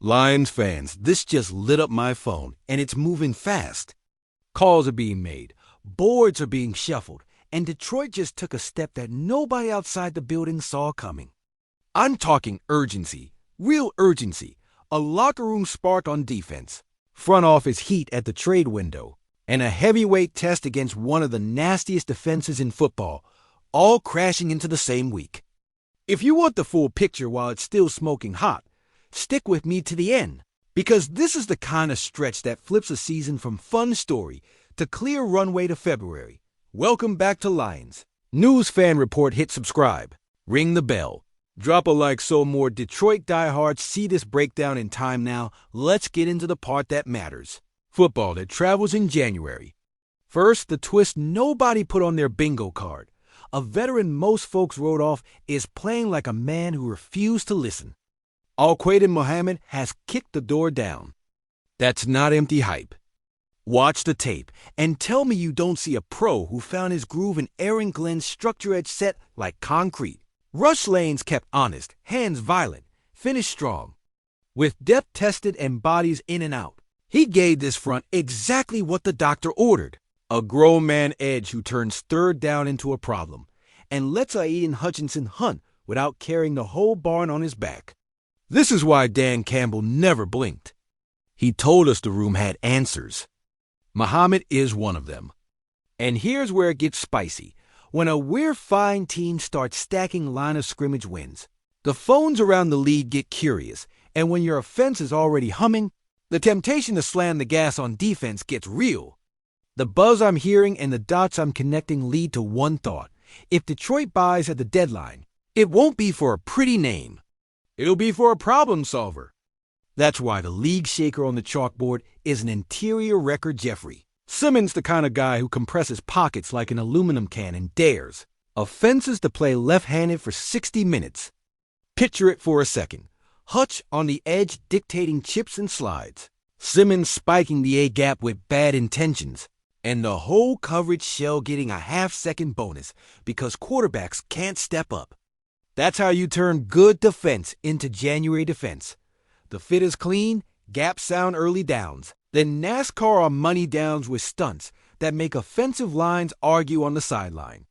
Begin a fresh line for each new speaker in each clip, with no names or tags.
Lions fans, this just lit up my phone, and it's moving fast. Calls are being made, boards are being shuffled, and Detroit just took a step that nobody outside the building saw coming. I'm talking urgency, real urgency, a locker room spark on defense, front office heat at the trade window, and a heavyweight test against one of the nastiest defenses in football, all crashing into the same week. If you want the full picture while it's still smoking hot, stick with me to the end, because this is the kind of stretch that flips a season from fun story to clear runway to February. Welcome back to Lions. News Fan Report, hit subscribe, ring the bell, drop a like so more Detroit diehards see this breakdown in time now. Let's get into the part that matters. Football that travels in January. First, the twist nobody put on their bingo card. A veteran most folks wrote off is playing like a man who refused to listen. Al-Quaid Muhammad has kicked the door down. That's not empty hype. Watch the tape and tell me you don't see a pro who found his groove in Aaron Glenn's structure-edge set like concrete. Rush lanes kept honest, hands violent, finished strong. With depth tested and bodies in and out, he gave this front exactly what the doctor ordered. A grown man edge who turns third down into a problem and lets Aiden Hutchinson hunt without carrying the whole barn on his back. This is why Dan Campbell never blinked. He told us the room had answers. Muhammad is one of them. And here's where it gets spicy. When a we're fine team starts stacking line of scrimmage wins, the phones around the league get curious, and when your offense is already humming, the temptation to slam the gas on defense gets real. The buzz I'm hearing and the dots I'm connecting lead to one thought. If Detroit buys at the deadline, it won't be for a pretty name. It'll be for a problem solver. That's why the league shaker on the chalkboard is an interior record Jeffrey. Simmons, the kind of guy who compresses pockets like an aluminum can and dares. Offenses to play left-handed for 60 minutes. Picture it for a second. Hutch on the edge dictating chips and slides. Simmons spiking the A-gap with bad intentions. And the whole coverage shell getting a half-second bonus because quarterbacks can't step up. That's how you turn good defense into January defense. The fit is clean, gaps sound early downs. Then NASCAR on money downs with stunts that make offensive lines argue on the sideline.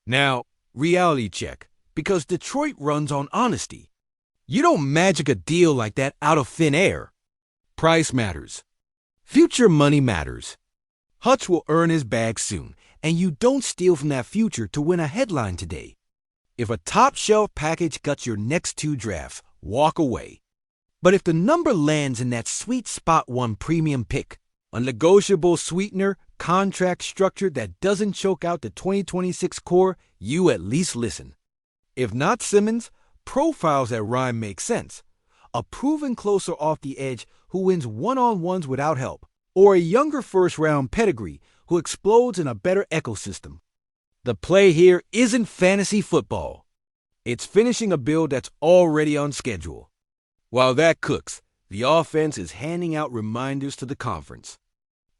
Now, reality check, because Detroit runs on honesty. You don't magic a deal like that out of thin air. Price matters. Future money matters. Hutch will earn his bag soon, and you don't steal from that future to win a headline today. If a top-shelf package guts your next 2 drafts, walk away. But if the number lands in that sweet spot 1 premium pick, a negotiable sweetener, contract structure that doesn't choke out the 2026 core, you at least listen. If not Simmons, profiles that rhyme make sense. A proven closer off the edge who wins one-on-ones without help, or a younger first-round pedigree who explodes in a better ecosystem. The play here isn't fantasy football. It's finishing a build that's already on schedule. While that cooks, the offense is handing out reminders to the conference.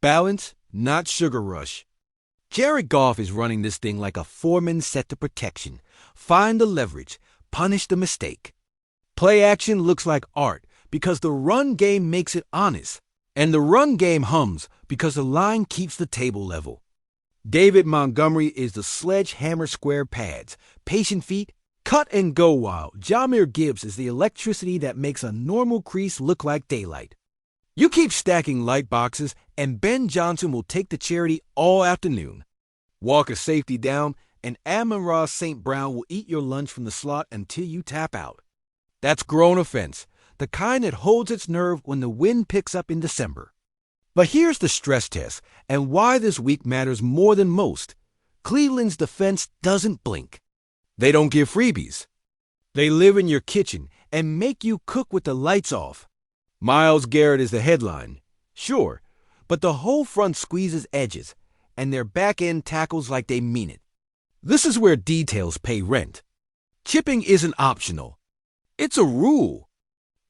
Balance, not sugar rush. Jared Goff is running this thing like a foreman set to protection. Find the leverage, punish the mistake. Play action looks like art because the run game makes it honest. And the run game hums because the line keeps the table level. David Montgomery is the sledgehammer square pads, patient feet, cut and go wild. Jahmyr Gibbs is the electricity that makes a normal crease look like daylight. You keep stacking light boxes, and Ben Johnson will take the charity all afternoon. Walk a safety down, and Amon-Ra St. Brown will eat your lunch from the slot until you tap out. That's grown offense, the kind that holds its nerve when the wind picks up in December. But here's the stress test, and why this week matters more than most. Cleveland's defense doesn't blink. They don't give freebies. They live in your kitchen and make you cook with the lights off. Myles Garrett is the headline, sure, but the whole front squeezes edges, and their back-end tackles like they mean it. This is where details pay rent. Chipping isn't optional. It's a rule.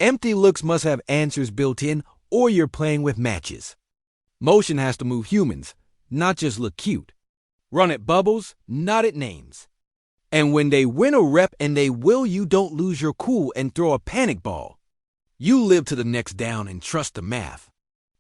Empty looks must have answers built in, or you're playing with matches. Motion has to move humans, not just look cute. Run at bubbles, not at names. And when they win a rep and they will, you don't lose your cool and throw a panic ball. You live to the next down and trust the math.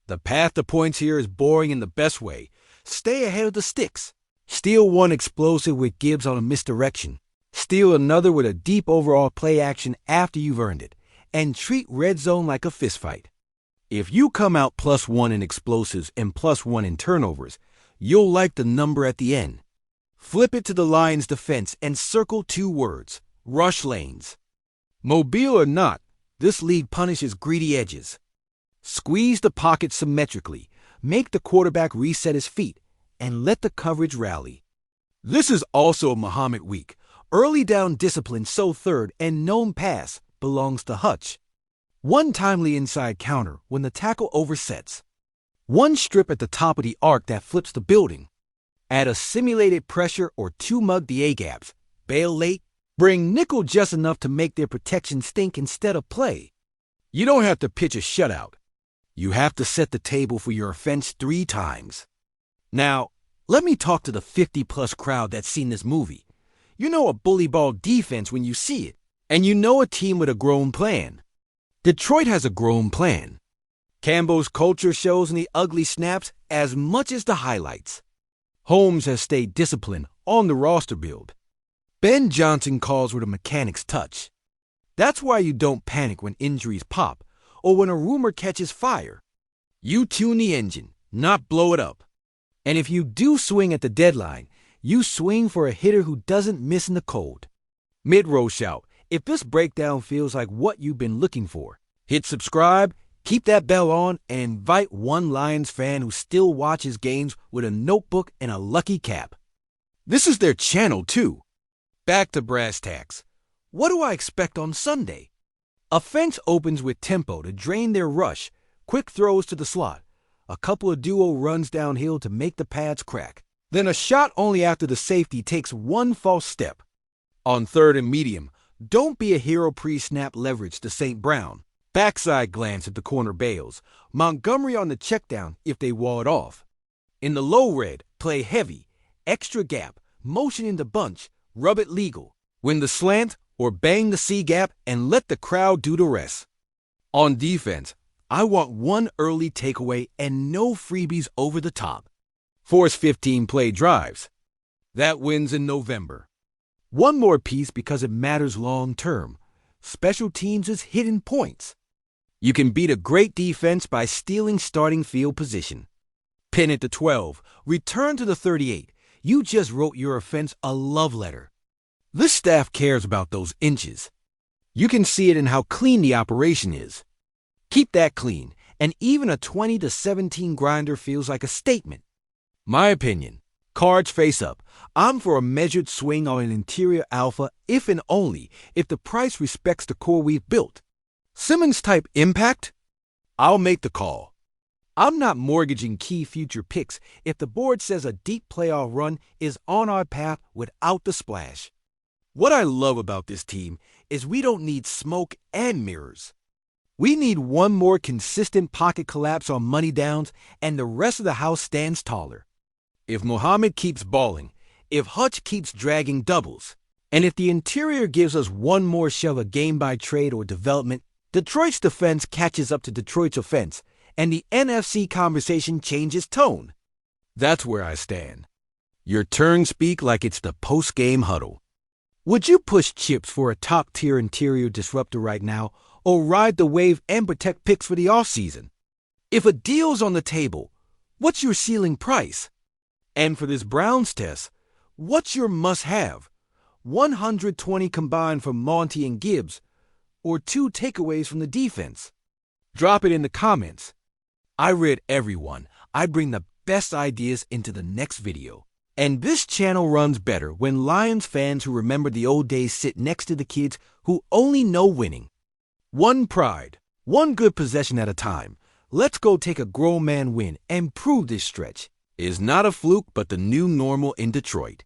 The path to points here is boring in the best way. Stay ahead of the sticks. Steal one explosive with Gibbs on a misdirection. Steal another with a deep overall play action after you've earned it. And treat red zone like a fistfight. If you come out +1 in explosives and +1 in turnovers, you'll like the number at the end. Flip it to the Lions' defense and circle 2 words: rush lanes. Mobile or not, this league punishes greedy edges. Squeeze the pocket symmetrically, make the quarterback reset his feet, and let the coverage rally. This is also Muhammad week. Early down discipline, so third and known pass belongs to Hutch. One timely inside counter when the tackle oversets. One strip at the top of the arc that flips the building. Add a simulated pressure or 2 mug the A-gaps. Bail late. Bring nickel just enough to make their protection stink instead of play. You don't have to pitch a shutout. You have to set the table for your offense 3 times. Now, let me talk to the 50-plus crowd that's seen this movie. You know a bully ball defense when you see it, and you know a team with a grown plan. Detroit has a grown plan. Campbell's culture shows in the ugly snaps as much as the highlights. Holmes has stayed disciplined on the roster build. Ben Johnson calls with a mechanic's touch. That's why you don't panic when injuries pop or when a rumor catches fire. You tune the engine, not blow it up. And if you do swing at the deadline, you swing for a hitter who doesn't miss in the cold. Mid-row shout, if this breakdown feels like what you've been looking for. Hit subscribe, keep that bell on, and invite one Lions fan who still watches games with a notebook and a lucky cap. This is their channel, too. Back to brass tacks. What do I expect on Sunday? Offense opens with tempo to drain their rush, quick throws to the slot, a couple of duo runs downhill to make the pads crack, then a shot only after the safety takes one false step. On third and medium, don't be a hero pre-snap leverage to St. Brown. Backside glance if the corner bails. Montgomery on the checkdown if they wall it off. In the low red, play heavy, extra gap, motion in the bunch, rub it legal. Win the slant or bang the C gap and let the crowd do the rest. On defense, I want one early takeaway and no freebies over the top. Force 15 play drives. That wins in November. One more piece because it matters long term. Special teams is hidden points. You can beat a great defense by stealing starting field position. Pin it to 12. Return to the 38. You just wrote your offense a love letter. This staff cares about those inches. You can see it in how clean the operation is. Keep that clean, and even a 20-17 grinder feels like a statement. My opinion, cards face up. I'm for a measured swing on an interior alpha if and only if the price respects the core we've built. Simmons type impact? I'll make the call. I'm not mortgaging key future picks if the board says a deep playoff run is on our path without the splash. What I love about this team is we don't need smoke and mirrors. We need one more consistent pocket collapse on money downs and the rest of the house stands taller. If Muhammad keeps balling, if Hutch keeps dragging doubles, and if the interior gives us one more shove of game by trade or development, Detroit's defense catches up to Detroit's offense, and the NFC conversation changes tone. That's where I stand. Your turn speak like it's the post-game huddle. Would you push chips for a top-tier interior disruptor right now, or ride the wave and protect picks for the offseason? If a deal's on the table, what's your ceiling price? And for this Browns test, what's your must-have? 120 combined from Monty and Gibbs, or 2 takeaways from the defense? Drop it in the comments. I read everyone. I bring the best ideas into the next video. And this channel runs better when Lions fans who remember the old days sit next to the kids who only know winning. One pride, one good possession at a time. Let's go take a grown man win and prove this stretch is not a fluke but the new normal in Detroit.